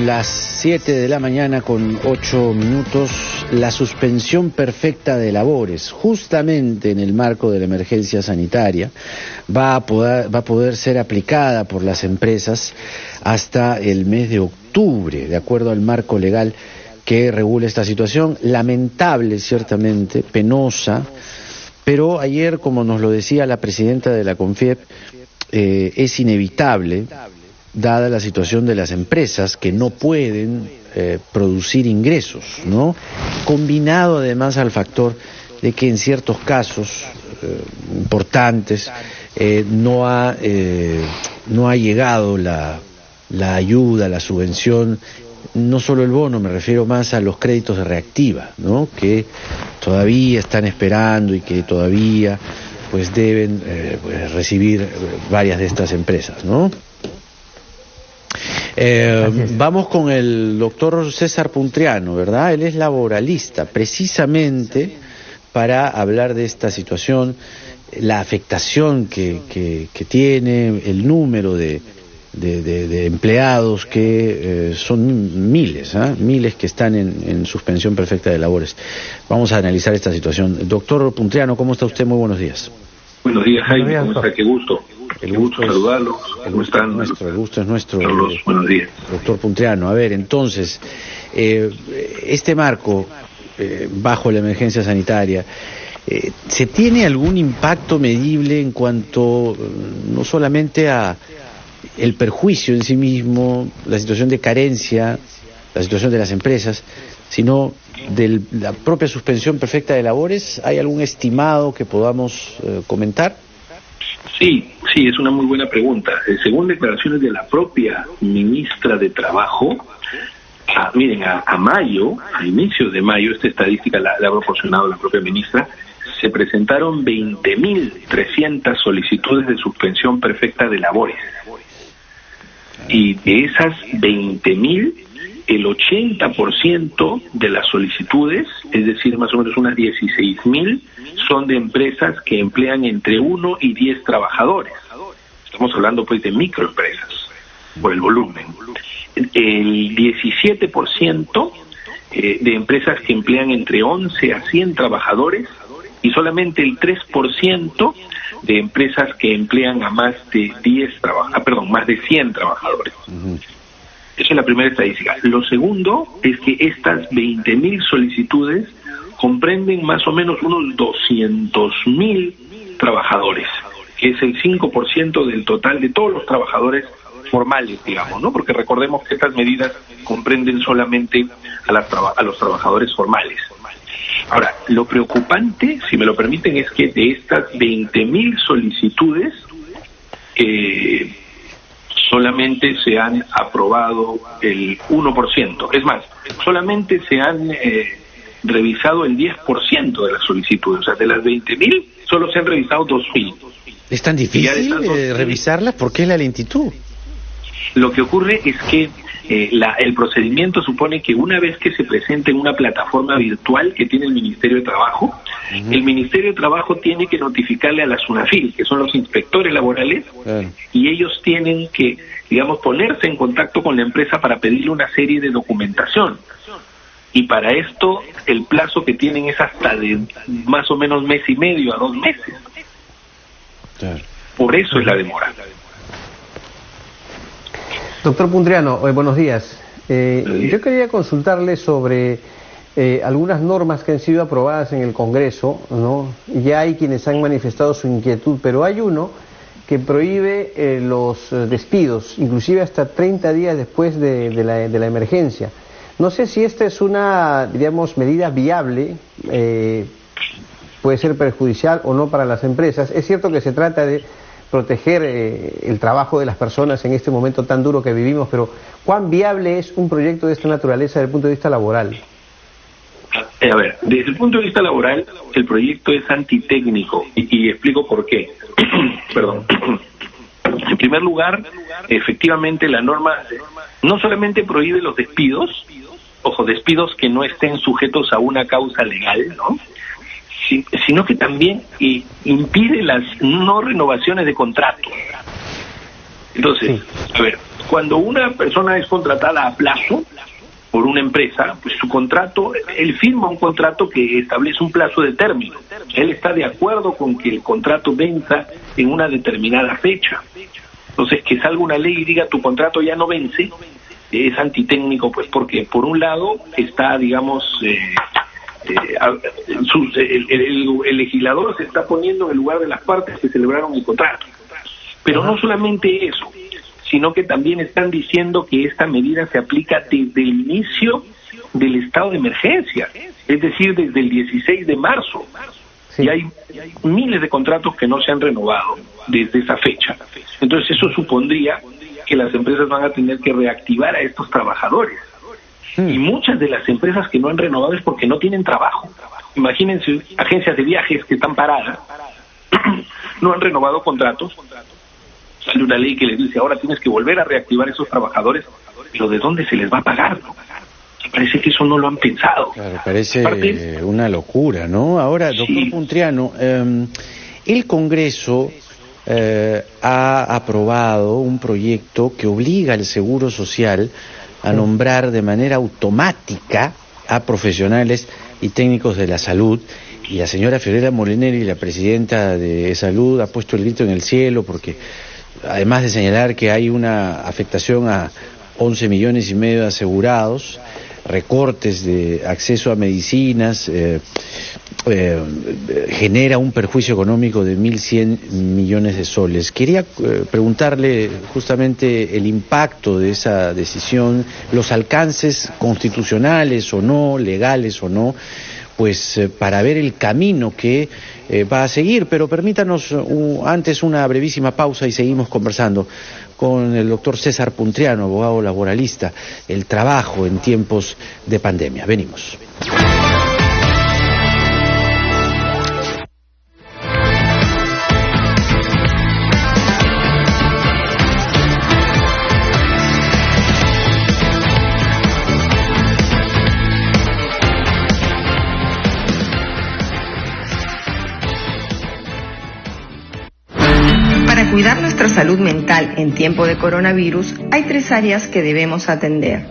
Son las 7 de la mañana con 8 minutos. La suspensión perfecta de labores, justamente en el marco de la emergencia sanitaria, va a poder ser aplicada por las empresas hasta el mes de octubre, de acuerdo al marco legal que regula esta situación. Lamentable, ciertamente, penosa, pero ayer, como nos lo decía la presidenta de la CONFIEP, es inevitable, dada la situación de las empresas que no pueden producir ingresos, ¿no? Combinado además al factor de que en ciertos casos importantes no ha llegado la ayuda, la subvención, no solo el bono, me refiero más a los créditos de reactiva, ¿no? Que todavía están esperando y que todavía pues deben recibir varias de estas empresas, ¿no? Vamos con el doctor César Puntriano, ¿verdad? Él es laboralista, precisamente para hablar de esta situación, la afectación que tiene, el número de empleados que son miles, miles que están en suspensión perfecta de labores. Vamos a analizar esta situación. Doctor Puntriano, ¿cómo está usted? Muy buenos días. Buenos días, Jaime. ¿Cómo está? Qué gusto. Qué gusto saludarlos. ¿Cómo están? El gusto es nuestro. Carlos, buenos días. Doctor Puntriano, a ver, entonces, este marco bajo la emergencia sanitaria, ¿se tiene algún impacto medible en cuanto no solamente a el perjuicio en sí mismo, la situación de carencia, la situación de las empresas, sino de la propia suspensión perfecta de labores? ¿Hay algún estimado que podamos comentar? Sí, es una muy buena pregunta. Según declaraciones de la propia ministra de Trabajo, a mayo, a inicios de mayo, esta estadística la ha proporcionado la propia ministra, se presentaron 20.300 solicitudes de suspensión perfecta de labores. Y de esas 20.000, el 80% de las solicitudes, es decir, más o menos unas 16.000, son de empresas que emplean entre 1 y 10 trabajadores. Estamos hablando pues de microempresas, por el volumen. El 17% de empresas que emplean entre 11 a 100 trabajadores, y solamente el 3% de empresas que emplean a más de 100 trabajadores. Uh-huh. Esa es la primera estadística. Lo segundo es que estas 20.000 solicitudes comprenden más o menos unos 200.000 trabajados, que es el 5% del total de todos los trabajadores formales, digamos, ¿no? Porque recordemos que estas medidas comprenden solamente a los trabajadores formales. Ahora, lo preocupante, si me lo permiten, es que de estas 20.000 solicitudes, solamente se han aprobado el 1%. Es más, solamente se han revisado el 10% de las solicitudes. O sea, de las 20.000, solo se han revisado 2.000. ¿Es tan difícil revisarlas? ¿Por qué la lentitud? Lo que ocurre es que el procedimiento supone que una vez que se presente en una plataforma virtual que tiene el Ministerio de Trabajo, uh-huh, el Ministerio de Trabajo tiene que notificarle a la SUNAFIL, que son los inspectores laborales, y ellos tienen que, digamos, ponerse en contacto con la empresa para pedirle una serie de documentación. Y para esto, el plazo que tienen es hasta de más o menos mes y medio a 2 meses. Por eso es la demora. Doctor Puntriano, buenos días. Yo quería consultarle sobre algunas normas que han sido aprobadas en el Congreso, ¿no? Ya hay quienes han manifestado su inquietud, pero hay uno que prohíbe los despidos, inclusive hasta 30 días después de la emergencia. No sé si esta es una, digamos, medida viable, puede ser perjudicial o no para las empresas. Es cierto que se trata de proteger el trabajo de las personas en este momento tan duro que vivimos, pero ¿cuán viable es un proyecto de esta naturaleza desde el punto de vista laboral? A ver, desde el punto de vista laboral, el proyecto es antitécnico y explico por qué. Perdón. En primer lugar, efectivamente la norma no solamente prohíbe los despidos, despidos que no estén sujetos a una causa legal, ¿no?, sino que también impide las no renovaciones de contratos. Entonces, a ver, Cuando una persona es contratada a plazo por una empresa, pues su contrato, él firma un contrato que establece un plazo de término. Él está de acuerdo con que el contrato venza en una determinada fecha. Entonces, que salga una ley y diga tu contrato ya no vence, es antitécnico, pues porque por un lado está, digamos, el legislador se está poniendo en el lugar de las partes que celebraron el contrato. Pero no solamente eso, sino que también están diciendo que esta medida se aplica desde el inicio del estado de emergencia, es decir, desde el 16 de marzo. Sí. Y hay miles de contratos que no se han renovado desde esa fecha. Entonces eso supondría que las empresas van a tener que reactivar a estos trabajadores. Y muchas de las empresas que no han renovado es porque no tienen trabajo. Imagínense agencias de viajes que están paradas, no han renovado contratos. Sale una ley que les dice, ahora tienes que volver a reactivar a esos trabajadores, pero ¿de dónde se les va a pagar? Parece que eso no lo han pensado. Claro, parece una locura, ¿no? Ahora, doctor Puntriano, el Congreso ha aprobado un proyecto que obliga al Seguro Social a nombrar de manera automática a profesionales y técnicos de la salud. Y la señora Fiorella Molinelli, la presidenta de Salud, ha puesto el grito en el cielo porque, además de señalar que hay una afectación a 11 millones y medio de asegurados, recortes de acceso a medicinas, genera un perjuicio económico de 1.100 millones de soles. Quería preguntarle justamente el impacto de esa decisión, los alcances constitucionales o no, legales o no, pues para ver el camino que va a seguir. Pero permítanos antes una brevísima pausa y seguimos conversando con el doctor César Puntriano, abogado laboralista, el trabajo en tiempos de pandemia. Venimos. Para cuidar nuestra salud mental en tiempo de coronavirus, hay 3 áreas que debemos atender.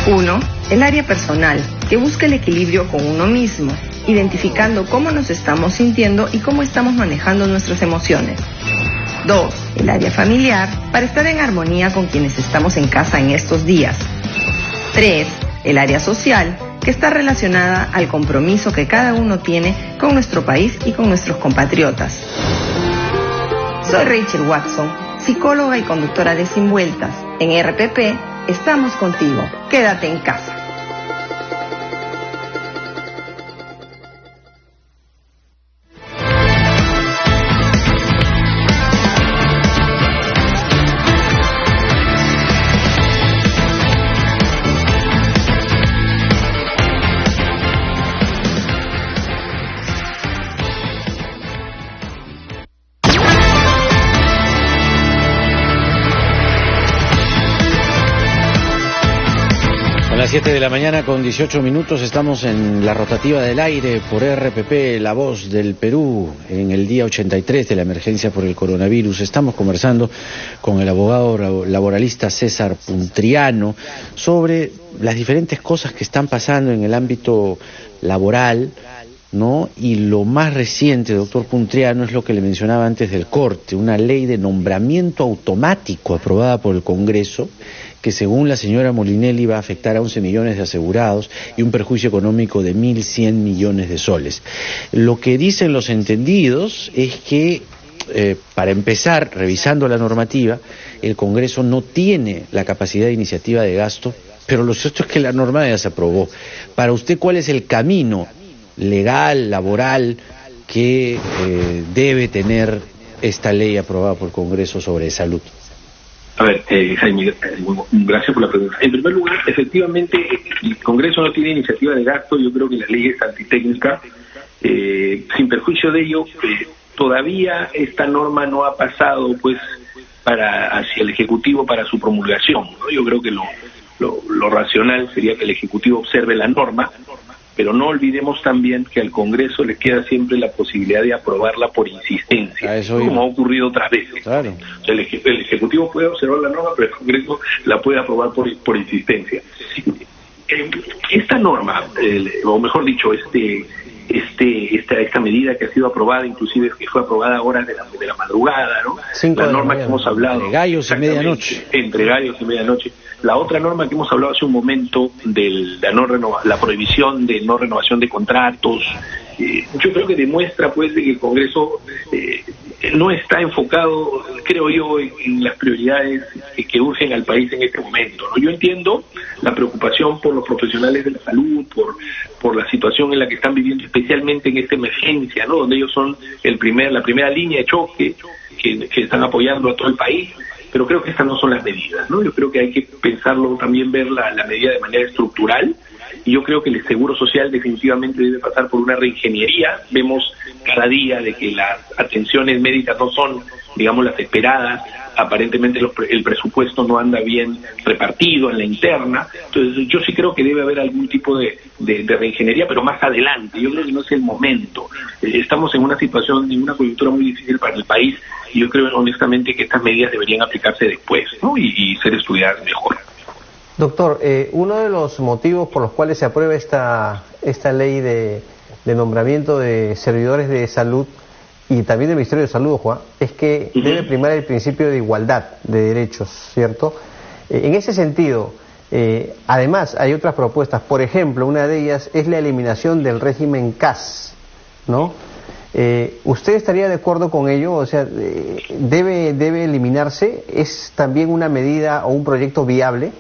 1. El área personal, que busca el equilibrio con uno mismo, identificando cómo nos estamos sintiendo y cómo estamos manejando nuestras emociones. 2. El área familiar, para estar en armonía con quienes estamos en casa en estos días. 3. El área social, que está relacionada al compromiso que cada uno tiene con nuestro país y con nuestros compatriotas. Soy Rachel Watson, psicóloga y conductora de Sin Vueltas. En RPP estamos contigo. Quédate en casa. A las 7 de la mañana con 18 minutos estamos en la rotativa del aire por RPP, La Voz del Perú, en el día 83 de la emergencia por el coronavirus. Estamos conversando con el abogado laboralista César Puntriano sobre las diferentes cosas que están pasando en el ámbito laboral, ¿no? Y lo más reciente, doctor Puntriano, es lo que le mencionaba antes del corte, una ley de nombramiento automático aprobada por el Congreso, que según la señora Molinelli va a afectar a 11 millones de asegurados y un perjuicio económico de 1.100 millones de soles. Lo que dicen los entendidos es que, para empezar, revisando la normativa, el Congreso no tiene la capacidad de iniciativa de gasto, pero lo cierto es que la norma ya se aprobó. Para usted, ¿cuál es el camino legal, laboral, que debe tener esta ley aprobada por el Congreso sobre salud? A ver, Jaime, gracias por la pregunta. En primer lugar, efectivamente, el Congreso no tiene iniciativa de gasto. Yo creo que la ley es antitécnica. Sin perjuicio de ello, todavía esta norma no ha pasado pues hacia el Ejecutivo para su promulgación, ¿no? Yo creo que lo racional sería que el Ejecutivo observe la norma, pero no olvidemos también que al Congreso le queda siempre la posibilidad de aprobarla por insistencia, como ha ocurrido otras veces. Claro. O sea, el Ejecutivo puede observar la norma, pero el Congreso la puede aprobar por insistencia. Esta norma, o mejor dicho, esta medida que ha sido aprobada, inclusive que fue aprobada a horas de la madrugada, ¿no? La norma que hemos hablado. Entre gallos y medianoche. Entre gallos y medianoche. La otra norma que hemos hablado hace un momento, de la prohibición de no renovación de contratos, yo creo que demuestra pues de que el Congreso no está enfocado, creo yo, en las prioridades que urgen al país en este momento, ¿no? Yo entiendo la preocupación por los profesionales de la salud, por la situación en la que están viviendo, especialmente en esta emergencia, ¿no? Donde ellos son la primera línea de choque que están apoyando a todo el país. Pero creo que estas no son las medidas, ¿no? Yo creo que hay que pensarlo, también ver la medida de manera estructural, y yo creo que el Seguro Social definitivamente debe pasar por una reingeniería. Vemos cada día de que las atenciones médicas no son, digamos, las esperadas. Aparentemente el presupuesto no anda bien repartido en la interna. Entonces yo sí creo que debe haber algún tipo de reingeniería, pero más adelante. Yo creo que no es el momento. Estamos en una situación, en una coyuntura muy difícil para el país, y yo creo honestamente que estas medidas deberían aplicarse después, ¿no? y ser estudiadas mejor. Doctor, uno de los motivos por los cuales se aprueba esta ley de nombramiento de servidores de salud y también del Ministerio de Salud, Juan, es que debe primar el principio de igualdad de derechos, ¿cierto? En ese sentido, además hay otras propuestas. Por ejemplo, una de ellas es la eliminación del régimen CAS, ¿no? ¿Usted estaría de acuerdo con ello? O sea, ¿debe eliminarse? ¿Es también una medida o un proyecto viable?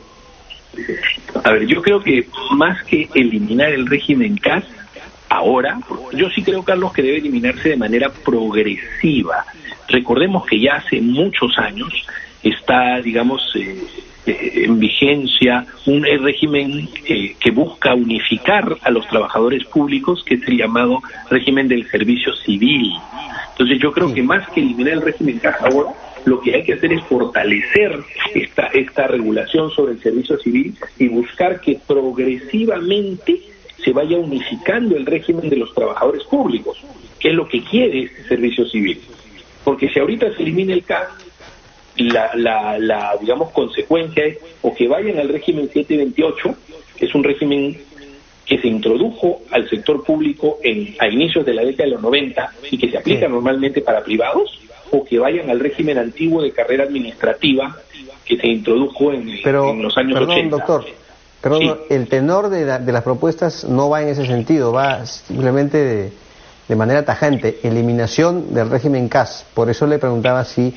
A ver, yo creo que más que eliminar el régimen CAS, ahora, yo sí creo, Carlos, que debe eliminarse de manera progresiva. Recordemos que ya hace muchos años está, digamos, en vigencia un régimen que busca unificar a los trabajadores públicos, que es el llamado régimen del servicio civil. Entonces yo creo que más que eliminar el régimen CAS ahora, lo que hay que hacer es fortalecer esta regulación sobre el servicio civil y buscar que progresivamente se vaya unificando el régimen de los trabajadores públicos, que es lo que quiere este servicio civil. Porque si ahorita se elimina el CAS, la digamos, consecuencia es o que vayan al régimen 728, que es un régimen que se introdujo al sector público a inicios de la década de los 90 y que se aplica normalmente para privados, o que vayan al régimen antiguo de carrera administrativa que se introdujo en los años 80. Doctor, perdón, sí. El tenor de las propuestas no va en ese sentido, va simplemente de manera tajante, eliminación del régimen CAS. Por eso le preguntaba si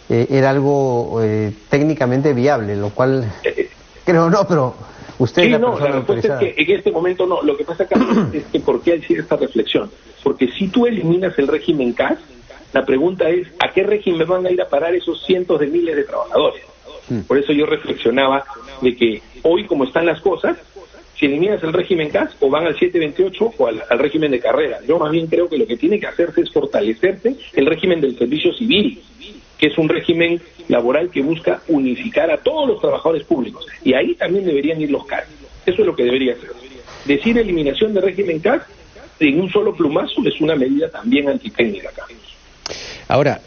era algo técnicamente viable, lo cual creo no, pero usted es la persona autorizada. Es que en este momento no. Lo que pasa acá es que ¿por qué decir esta reflexión? Porque si tú eliminas el régimen CAS, la pregunta es, ¿a qué régimen van a ir a parar esos cientos de miles de trabajadores? Por eso yo reflexionaba de que hoy, como están las cosas, si eliminas el régimen CAS, o van al 728 o al régimen de carrera. Yo más bien creo que lo que tiene que hacerse es fortalecerse el régimen del servicio civil, que es un régimen laboral que busca unificar a todos los trabajadores públicos. Y ahí también deberían ir los CAS. Eso es lo que debería hacer. Decir eliminación de régimen CAS en un solo plumazo es una medida también antitécnica, Carlos. Ahora,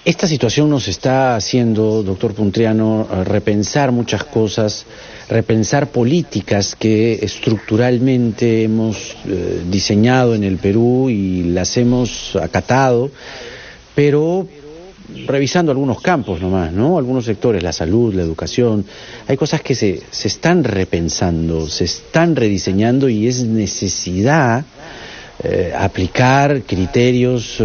esta situación nos está haciendo, doctor Puntriano, repensar muchas cosas, repensar políticas que estructuralmente hemos diseñado en el Perú y las hemos acatado, pero revisando algunos campos nomás, ¿no? Algunos sectores, la salud, la educación, hay cosas que se están repensando, se están rediseñando y es necesidad aplicar criterios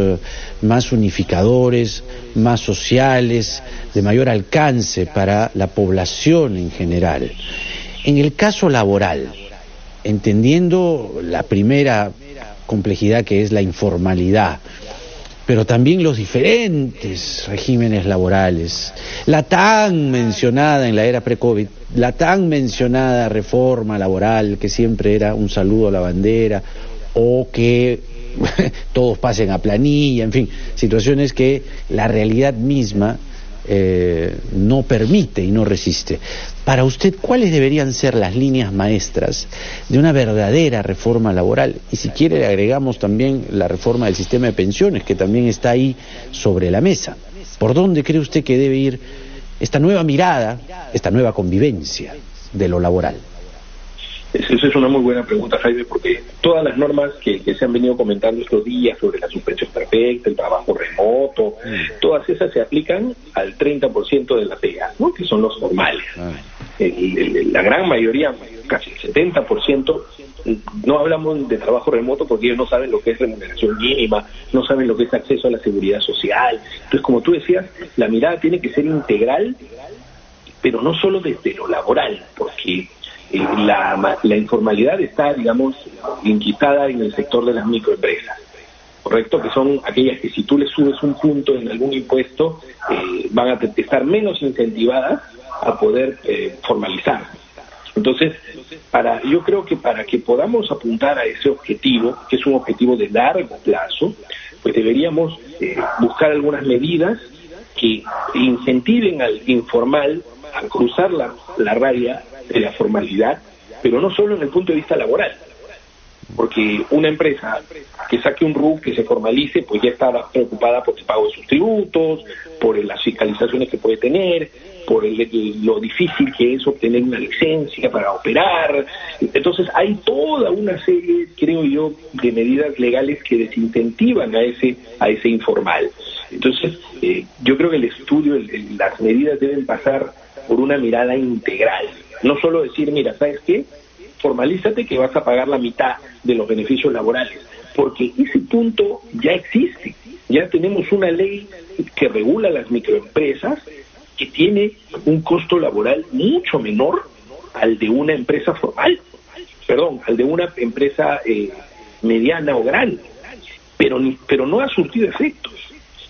más unificadores, más sociales, de mayor alcance para la población en general. En el caso laboral, entendiendo la primera complejidad que es la informalidad, pero también los diferentes regímenes laborales, la tan mencionada en la era pre-COVID, la tan mencionada reforma laboral que siempre era un saludo a la bandera, o que todos pasen a planilla, en fin, situaciones que la realidad misma no permite y no resiste. Para usted, ¿cuáles deberían ser las líneas maestras de una verdadera reforma laboral? Y si quiere le agregamos también la reforma del sistema de pensiones, que también está ahí sobre la mesa. ¿Por dónde cree usted que debe ir esta nueva mirada, esta nueva convivencia de lo laboral? Esa es una muy buena pregunta, Jaime, porque todas las normas que se han venido comentando estos días sobre la suspensión perfecta, el trabajo remoto, todas esas se aplican al 30% de la pega, ¿no? Que son los formales. La gran mayoría, casi el 70%, no hablamos de trabajo remoto porque ellos no saben lo que es remuneración mínima, no saben lo que es acceso a la seguridad social. Entonces, como tú decías, la mirada tiene que ser integral, pero no solo desde lo laboral, porque la informalidad está, digamos, inquistada en el sector de las microempresas, ¿correcto? Que son aquellas que si tú les subes un punto en algún impuesto, van a estar menos incentivadas a poder formalizar. Entonces, yo creo que para que podamos apuntar a ese objetivo, que es un objetivo de largo plazo, pues deberíamos buscar algunas medidas que incentiven al informal a cruzar la raya de la formalidad, pero no solo en el punto de vista laboral, porque una empresa que saque un RUC, que se formalice, pues ya está preocupada por el pago de sus tributos, por las fiscalizaciones que puede tener, por lo difícil que es obtener una licencia para operar. Entonces hay toda una serie, creo yo, de medidas legales que desincentivan a ese informal. Entonces yo creo que el estudio, las medidas deben pasar por una mirada integral. No solo decir, mira, ¿sabes qué? Formalízate que vas a pagar la mitad de los beneficios laborales, porque ese punto ya existe. Ya tenemos una ley que regula las microempresas que tiene un costo laboral mucho menor al de una empresa formal, al de una empresa mediana o grande, pero no ha surtido efectos.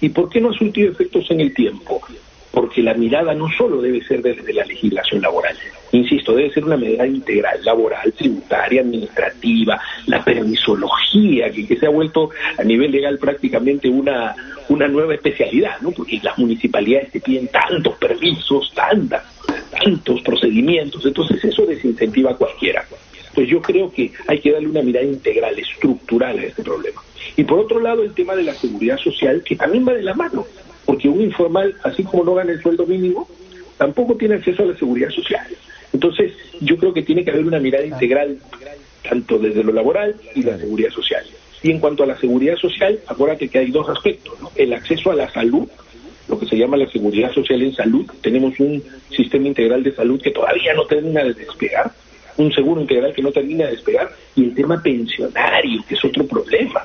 ¿Y por qué no ha surtido efectos en el tiempo? Porque la mirada no solo debe ser desde la legislación laboral, insisto, debe ser una mirada integral, laboral, tributaria, administrativa, la permisología, que se ha vuelto a nivel legal prácticamente una nueva especialidad, ¿no? Porque las municipalidades te piden tantos permisos, tantos procedimientos, entonces eso desincentiva a cualquiera. Pues yo creo que hay que darle una mirada integral, estructural a este problema. Y por otro lado, el tema de la seguridad social, que también va de la mano, porque un informal, así como no gana el sueldo mínimo, tampoco tiene acceso a la seguridad social. Entonces, yo creo que tiene que haber una mirada integral, tanto desde lo laboral y la seguridad social. Y en cuanto a la seguridad social, acuérdate que hay dos aspectos, ¿no? El acceso a la salud, lo que se llama la seguridad social en salud. Tenemos un sistema integral de salud que todavía no termina de despegar, un seguro integral que no termina de despegar, y el tema pensionario, que es otro problema.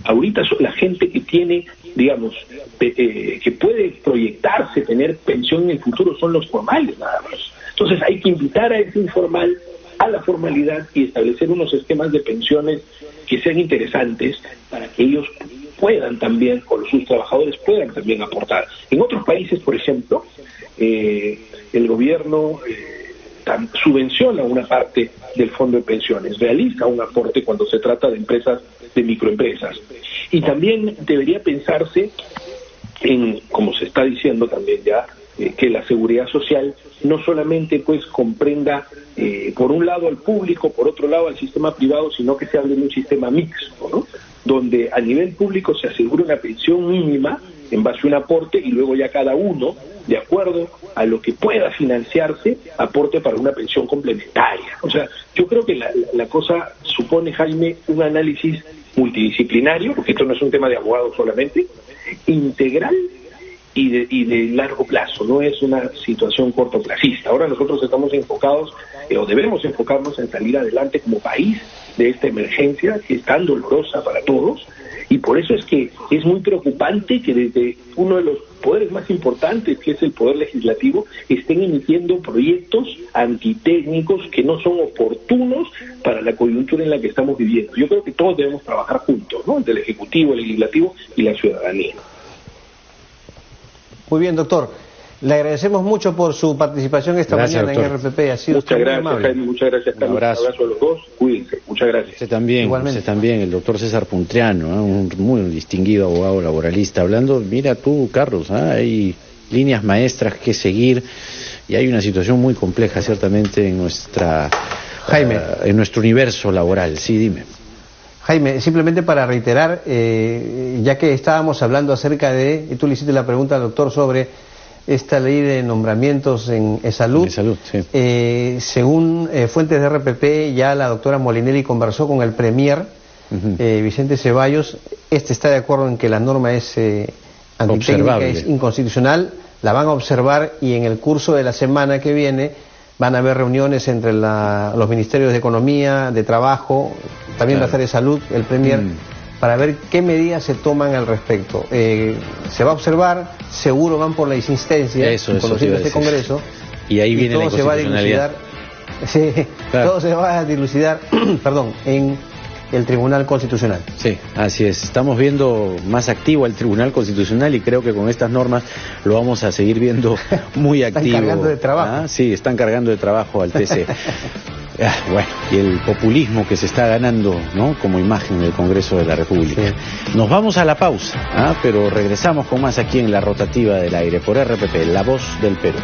Ahorita la gente que tiene, digamos, que puede proyectarse tener pensión en el futuro son los formales nada más. Entonces hay que invitar a ese informal a la formalidad y establecer unos esquemas de pensiones que sean interesantes para que ellos puedan también, o sus trabajadores puedan también aportar. En otros países, por ejemplo, el gobierno subvenciona una parte del fondo de pensiones, realiza un aporte cuando se trata de empresas, de microempresas. Y también debería pensarse en, como se está diciendo también ya, que la seguridad social no solamente pues comprenda por un lado al público, por otro lado al sistema privado, sino que se hable de un sistema mixto, ¿no? Donde a nivel público se asegure una pensión mínima en base a un aporte y luego ya cada uno, de acuerdo a lo que pueda financiarse, aporte para una pensión complementaria. O sea, yo creo que la cosa supone, Jaime, un análisis multidisciplinario, porque esto no es un tema de abogados solamente, integral y de largo plazo, no es una situación cortoplacista. Ahora nosotros estamos enfocados, o debemos enfocarnos en salir adelante como país de esta emergencia que es tan dolorosa para todos, y por eso es que es muy preocupante que desde uno de los poderes más importantes, que es el poder legislativo, estén emitiendo proyectos antitécnicos que no son oportunos para la coyuntura en la que estamos viviendo. Yo creo que todos debemos trabajar juntos, ¿no? Entre el Ejecutivo, el Legislativo y la ciudadanía. Muy bien, doctor. Le agradecemos mucho por su participación esta mañana, doctor, en RPP. Ha sido muchas gracias, Jaime, muchas gracias, Carlos. Un abrazo a los dos. Cuídense. Muchas gracias. Usted también, el doctor César Puntriano, un muy distinguido abogado laboralista. Hablando, mira tú, Carlos, hay líneas maestras que seguir, y hay una situación muy compleja ciertamente en en nuestro universo laboral. Sí, dime. Jaime, simplemente para reiterar, ya que estábamos hablando acerca de, y tú le hiciste la pregunta al doctor sobre esta ley de nombramientos en salud. Sí. Según fuentes de RPP, ya la doctora Molinelli conversó con el premier, Vicente Ceballos. Está de acuerdo en que la norma es antitécnica, es inconstitucional, la van a observar, y en el curso de la semana que viene van a haber reuniones entre los ministerios de Economía, de Trabajo, también va a estar de Salud, el premier, para ver qué medidas se toman al respecto. Se va a observar, seguro van por la insistencia, conociendo este Congreso, y ahí viene la inconstitucionalidad. Todo se va a dilucidar perdón, en el Tribunal Constitucional. Sí, así es. Estamos viendo más activo al Tribunal Constitucional, y creo que con estas normas lo vamos a seguir viendo muy activo. Están cargando de trabajo. Sí, están cargando de trabajo al TC. Bueno, y el populismo que se está ganando, ¿no?, como imagen del Congreso de la República. Sí. Nos vamos a la pausa, pero regresamos con más aquí en La Rotativa del Aire por RPP, La Voz del Perú.